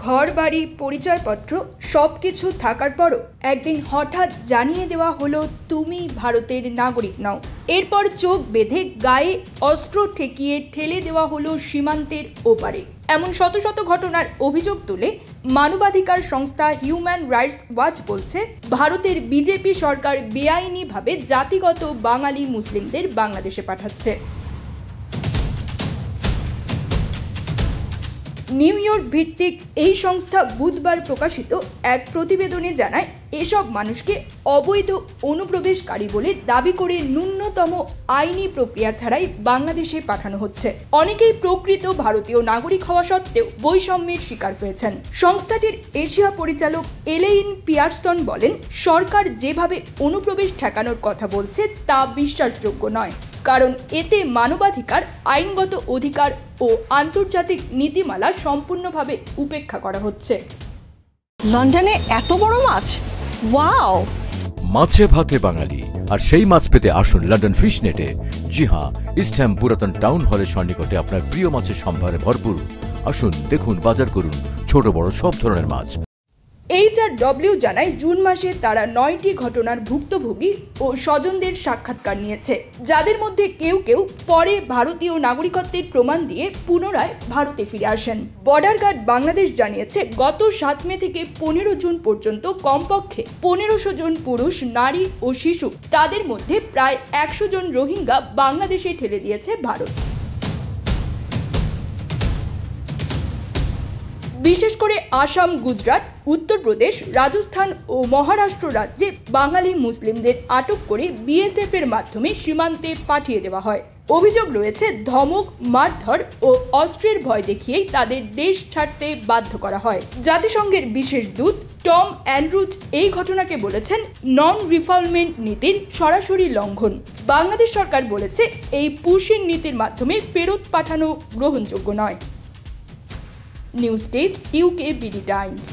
ঘর বাড়ি পরিচয়পত্র সবকিছু থাকার পরও একদিন হঠাৎ জানিয়ে দেওয়া হলো তুমি ভারতের নাগরিক নও। এরপর চোখ বেঁধে গায়ে অস্ত্র ঠেকিয়ে ঠেলে দেওয়া হলো সীমান্তের ওপারে। এমন শত শত ঘটনার অভিযোগ তুলে মানবাধিকার সংস্থা হিউম্যান রাইটস ওয়াচ বলছে, ভারতের বিজেপি সরকার বেআইনিভাবে জাতিগত বাঙালি মুসলিমদের বাংলাদেশে পাঠাচ্ছে। নিউ ইয়র্ক ভিত্তিক এই সংস্থা বুধবার প্রকাশিত এক প্রতিবেদনে জানায়, এসব মানুষকে অবৈধ অনুপ্রবেশকারী বলে দাবি করে ন্যূনতম আইনি প্রক্রিয়া ছাড়াই বাংলাদেশে পাঠানো হচ্ছে। অনেকেই প্রকৃত ভারতীয় নাগরিক হওয়া সত্ত্বেও বৈষম্যের শিকার হয়েছেন। সংস্থাটির এশিয়া পরিচালক এলেইন পিয়ারসন বলেন, সরকার যেভাবে অনুপ্রবেশ ঠেকানোর কথা বলছে তা বিশ্বাসযোগ্য নয়, কারণ এতে মানবাধিকার, আইনগত অধিকার ও আন্তর্জাতিক নীতিমালা সম্পূর্ণভাবে উপেক্ষা করা হচ্ছে। লন্ডনে এত বড় মাছ, ওয়াও! মাছে ভাতে বাঙালি, আর সেই মাছ পেতে আসুন লন্ডন ফিশ নেটে। জি হ্যাঁ, ইস্টহ্যাম পুরাতন টাউন হলের সন্নিকটে আপনার প্রিয় মাছের সম্ভারে ভরপুর। আসুন, দেখুন, বাজার করুন ছোট বড় সব ধরনের মাছ। HRW জানায়, জুন মাসে তারা 9টি ঘটনার ভুক্তভোগী ও স্বজনদের সাক্ষাৎকার নিয়েছে, যাদের মধ্যে কেউ কেউ পরে ভারতীয় নাগরিকত্বের প্রমাণ দিয়ে পুনরায় ভারতে ফিরে আসেন। বর্ডার গার্ড বাংলাদেশ জানিয়েছে, গত 7 মে থেকে 15 জুন পর্যন্ত কমপক্ষে 1500 জন পুরুষ, নারী ও শিশু, তাদের মধ্যে প্রায় 100 জন রোহিঙ্গা বাংলাদেশে ঠেলে দিয়েছে ভারত। বিশেষ করে আসাম, গুজরাট, উত্তরপ্রদেশ, রাজস্থান ও মহারাষ্ট্র রাজ্যে বাঙালি মুসলিমদের আটক করে BSF এর মাধ্যমে সীমান্তে পাঠিয়ে দেওয়া হয়। অভিযোগ রয়েছে, ধমক, মারধর ও অস্ত্রের ভয় দেখিয়েই তাদের দেশ ছাড়তে বাধ্য করা হয়। জাতিসংঘের বিশেষ দূত টম অ্যান্ড্রুজ এই ঘটনাকে বলেছেন নন রিফাউলমেন্ট নীতির সরাসরি লঙ্ঘন। বাংলাদেশ সরকার বলেছে, এই পুশিং নীতির মাধ্যমে ফেরত পাঠানো গ্রহণযোগ্য নয়। News desk, UKBD Times.